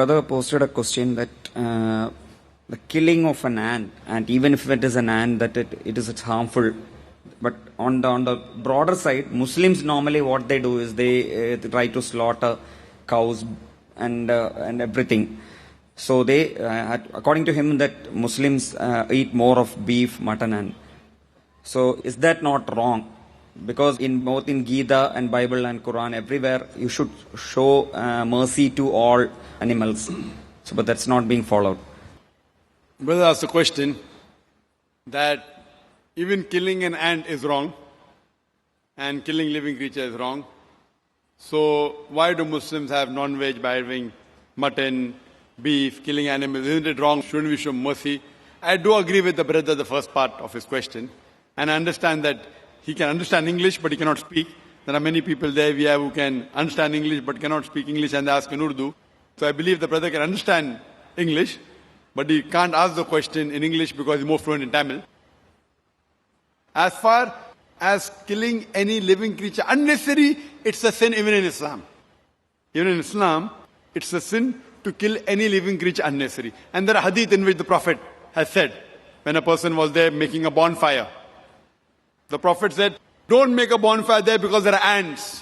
brother posted a question that the killing of an ant, and even if it is an ant, that it's harmful. But on the broader side, Muslims normally what they do is they try to slaughter cows and everything. So they, according to him, that Muslims eat more of beef, mutton, and so is that not wrong? Because both in Gita and Bible and Quran, everywhere you should show mercy to all animals. So, but that's not being followed. Brother asked a question that even killing an ant is wrong and killing living creature is wrong. So why do Muslims have non-veg by having mutton, beef, killing animals? Isn't it wrong? Shouldn't we show mercy? I do agree with the brother, the first part of his question. And I understand that he can understand English, but he cannot speak. There are many people there we have who can understand English, but cannot speak English, and they ask in Urdu. So I believe the brother can understand English, but he can't ask the question in English because he's more fluent in Tamil. As far as killing any living creature unnecessary, it's a sin even in Islam. Even in Islam, it's a sin to kill any living creature unnecessary. And there are hadith in which the Prophet has said, when a person was there making a bonfire, the Prophet said, don't make a bonfire there because there are ants.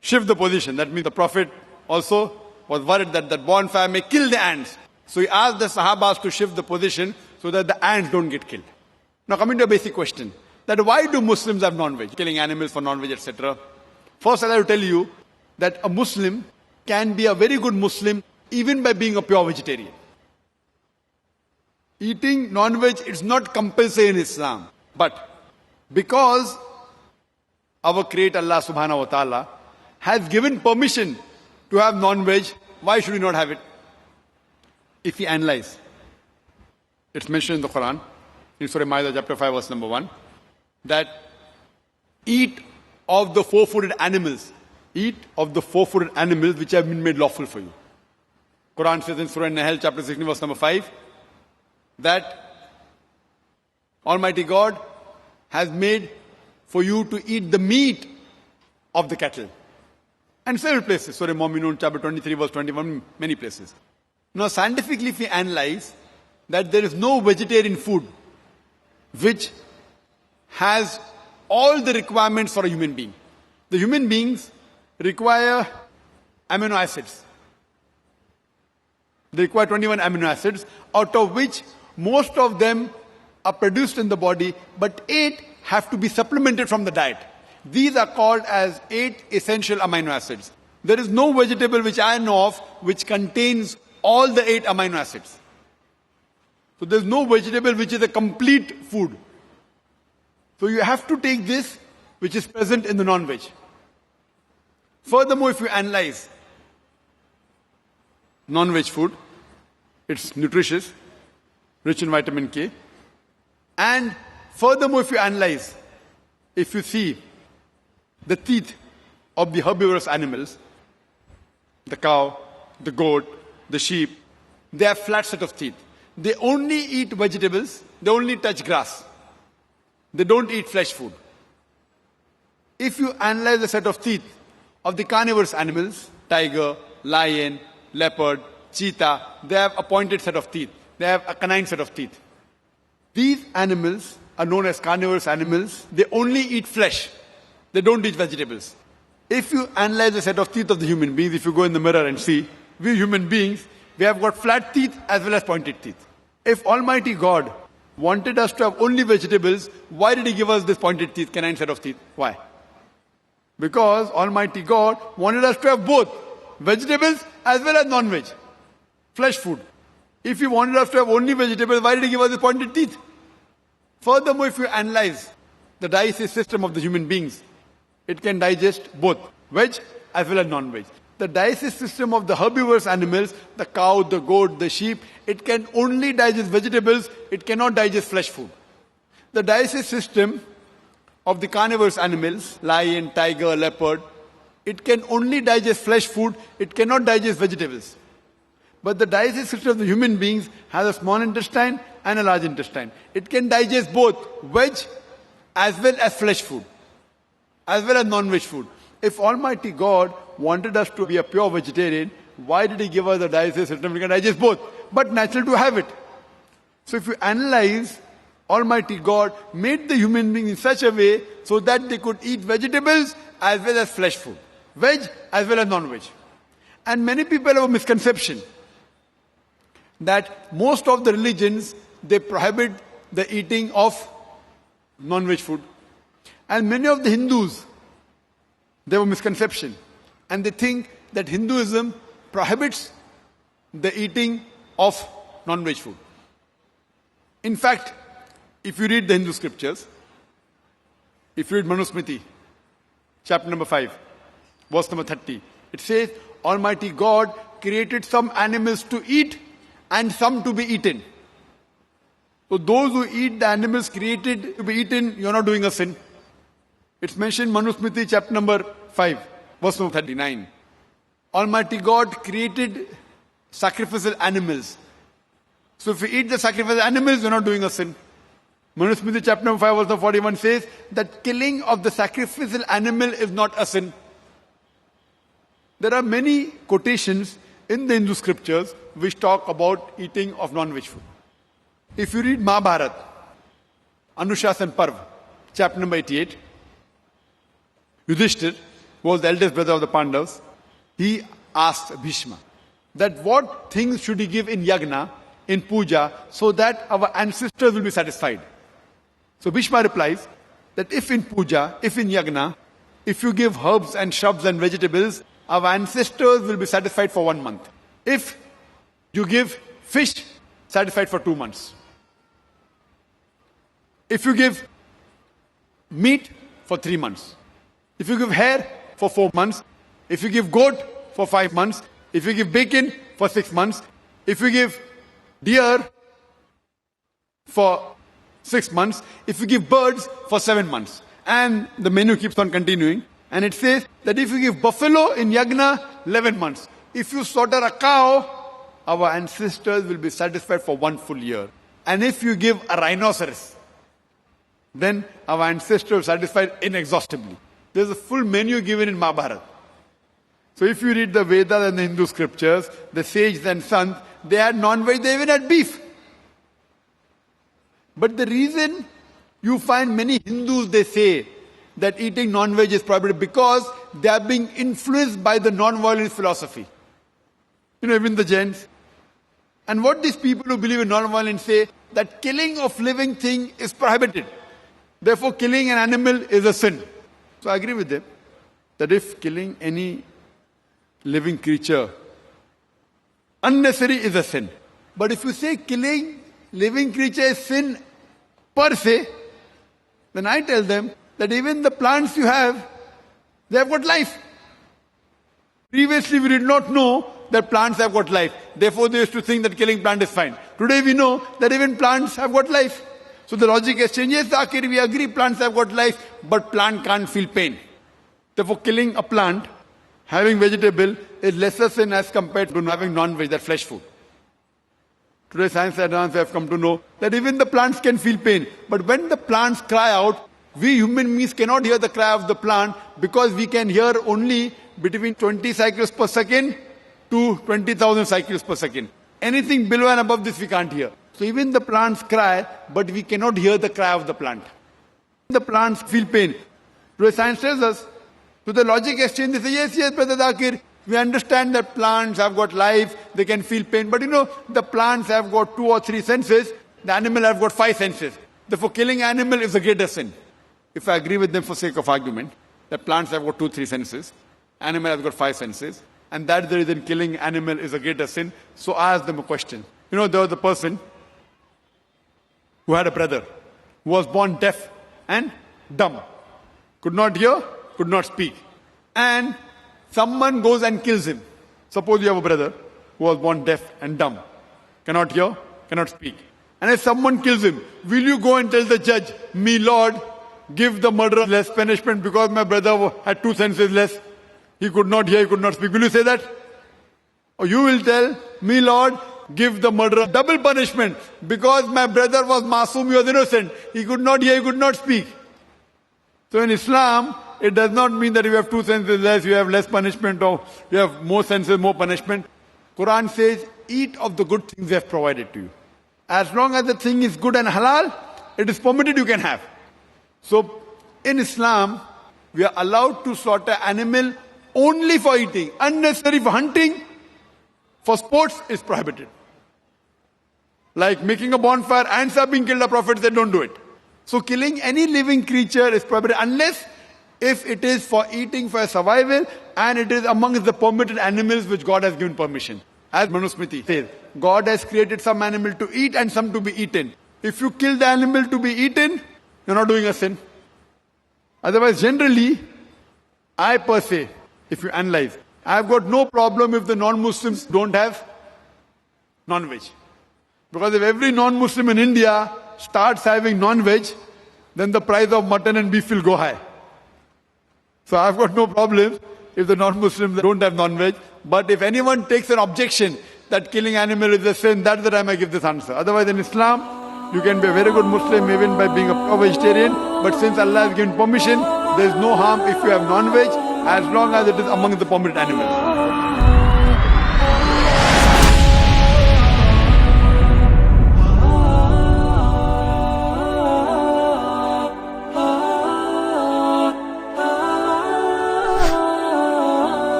Shift the position. That means the Prophet also was worried that that bonfire may kill the ants. So he asked the Sahabas to shift the position so that the ants don't get killed. Now coming to a basic question, that why do Muslims have non-veg? Killing animals for non-veg, etc. First, I'll tell you that a Muslim can be a very good Muslim even by being a pure vegetarian. Eating non-veg is not compulsory in Islam. But because our Creator Allah subhanahu wa ta'ala has given permission to have non-veg, why should we not have it? If we analyze, it's mentioned in the Quran, in Surah Ma'idah chapter 5 verse number 1, that eat of the four-footed animals. Eat of the four-footed animals which have been made lawful for you. Quran says in Surah Nahl chapter 16 verse number 5, that Almighty God has made for you to eat the meat of the cattle. And several places. Surah Mu'minun chapter 23 verse 21, many places. Now scientifically if we analyze that there is no vegetarian food which has all the requirements for a human being. The human beings require amino acids. They require 21 amino acids, out of which most of them are produced in the body, but 8 have to be supplemented from the diet. These are called as 8 essential amino acids. There is no vegetable which I know of which contains all the 8 amino acids. So there is no vegetable which is a complete food. So you have to take this which is present in the non-veg. Furthermore, if you analyze non-veg food, it's nutritious, rich in vitamin K. And furthermore, if you analyze, if you see the teeth of the herbivorous animals, the cow, the goat, the sheep, they have flat set of teeth. They only eat vegetables, they only touch grass. They don't eat flesh food. If you analyze the set of teeth of the carnivorous animals, tiger, lion, leopard, cheetah, they have a pointed set of teeth. They have a canine set of teeth. These animals are known as carnivorous animals. They only eat flesh. They don't eat vegetables. If you analyze the set of teeth of the human beings, if you go in the mirror and see, we human beings, we have got flat teeth as well as pointed teeth. If Almighty God wanted us to have only vegetables, why did He give us this pointed teeth, canine set of teeth? Why? Because Almighty God wanted us to have both vegetables as well as non-veg, flesh food. If He wanted us to have only vegetables, why did He give us the pointed teeth? Furthermore, if you analyze the digestive system of the human beings, it can digest both veg as well as non-veg. The digestive system of the herbivorous animals, the cow, the goat, the sheep, it can only digest vegetables, it cannot digest flesh food. The digestive system of the carnivorous animals, lion, tiger, leopard, it can only digest flesh food, it cannot digest vegetables. But the digestive system of the human beings has a small intestine and a large intestine. It can digest both veg as well as flesh food, as well as non-veg food. If Almighty God wanted us to be a pure vegetarian, Why did he give us the digest system? We can digest both, but natural to have it. So if you analyze, Almighty God made the human being in such a way so that they could eat vegetables as well as flesh food. Veg as well as non-veg. And many people have a misconception that most of the religions, they prohibit the eating of non-veg food. And many of the Hindus, they have a misconception. And they think that Hinduism prohibits the eating of non-veg food. In fact, if you read the Hindu scriptures, if you read Manusmriti, chapter number 5, verse number 30, it says, Almighty God created some animals to eat and some to be eaten. So those who eat the animals created to be eaten, you're not doing a sin. It's mentioned Manusmriti, chapter number 5, verse number 39. Almighty God created sacrificial animals. So if you eat the sacrificial animals, you're not doing a sin. Manusmriti chapter number 5 verse number 41 says that killing of the sacrificial animal is not a sin. There are many quotations in the Hindu scriptures which talk about eating of non-veg food. If you read Mahabharata, Anushasan Parv, chapter number 88, Yudhishthir was the eldest brother of the Pandavas. He asked Bhishma that what things should he give in yagna, in puja, so that our ancestors will be satisfied. So Bhishma replies that if in puja, if in yagna, if you give herbs and shrubs and vegetables, our ancestors will be satisfied for 1 month. If you give fish, satisfied for 2 months. If you give meat, for 3 months. If you give hair, for 4 months. If you give goat, for 5 months. If you give bacon, for 6 months. If you give deer, for 6 months. If you give birds, for 7 months. And the menu keeps on continuing. And it says that if you give buffalo in yagna, 11 months. If you slaughter a cow, our ancestors will be satisfied for 1 full year. And if you give a rhinoceros, then our ancestors are satisfied inexhaustibly. There's a full menu given in Mahabharata. So if you read the Vedas and the Hindu scriptures, the sages and sons, they had non-veg, they even had beef. But the reason you find many Hindus, they say that eating non-veg is prohibited because they are being influenced by the non-violence philosophy. Even the Jains. And what these people who believe in non-violence say, that killing of living thing is prohibited. Therefore, killing an animal is a sin. So I agree with them that if killing any living creature unnecessary is a sin. But if you say killing living creature is sin per se, then I tell them that even the plants you have, they have got life. Previously we did not know that plants have got life. Therefore they used to think that killing plant is fine. Today we know that even plants have got life. So the logic has changed. Yes, Zakir, we agree plants have got life, but plant can't feel pain. Therefore killing a plant, having vegetable, is lesser sin as compared to having non-veg, that flesh food. Today science advance have come to know that even the plants can feel pain. But when the plants cry out, we human beings cannot hear the cry of the plant because we can hear only between 20 cycles per second to 20,000 cycles per second. Anything below and above this we can't hear. So even the plants cry, but we cannot hear the cry of the plant. The plants feel pain. Today science tells us, so the logic exchange, they say, yes, Brother Zakir, we understand that plants have got life, they can feel pain. But the plants have got 2 or 3 senses, the animal have got 5 senses. Therefore killing animal is a greater sin. If I agree with them for sake of argument, that plants have got 2, 3 senses, animal has got 5 senses, and that's the reason killing animal is a greater sin. So I asked them a question. There was a person who had a brother who was born deaf and dumb. Could not hear, could not speak. And someone goes and kills him. Suppose you have a brother who was born deaf and dumb. Cannot hear, cannot speak. And if someone kills him, will you go and tell the judge, me Lord, give the murderer less punishment because my brother had 2 senses less? He could not hear, he could not speak. Will you say that? Or you will tell, me Lord, give the murderer double punishment because my brother was masoom, he was innocent. He could not hear, he could not speak. So in Islam, it does not mean that if you have 2 senses less, you have less punishment, or you have more senses, more punishment. Quran says, eat of the good things they have provided to you. As long as the thing is good and halal, it is permitted, you can have. So, in Islam, we are allowed to slaughter animal only for eating. Unnecessary for hunting, for sports, is prohibited. Like making a bonfire, ants are being killed, the Prophet said don't do it. So killing any living creature is prohibited unless if it is for eating, for survival, and it is amongst the permitted animals which God has given permission. As Manusmriti says, God has created some animal to eat and some to be eaten. If you kill the animal to be eaten, you're not doing a sin. Otherwise, generally, I per se, if you analyze, I've got no problem if the non-Muslims don't have non-veg. Because if every non-Muslim in India starts having non-veg, then the price of mutton and beef will go high. So I've got no problem if the non-Muslims don't have non-veg. But if anyone takes an objection that killing animal is a sin, that's the time I give this answer. Otherwise, in Islam, you can be a very good Muslim even by being a pure vegetarian. But since Allah has given permission, there is no harm if you have non-veg, as long as it is among the permitted animals.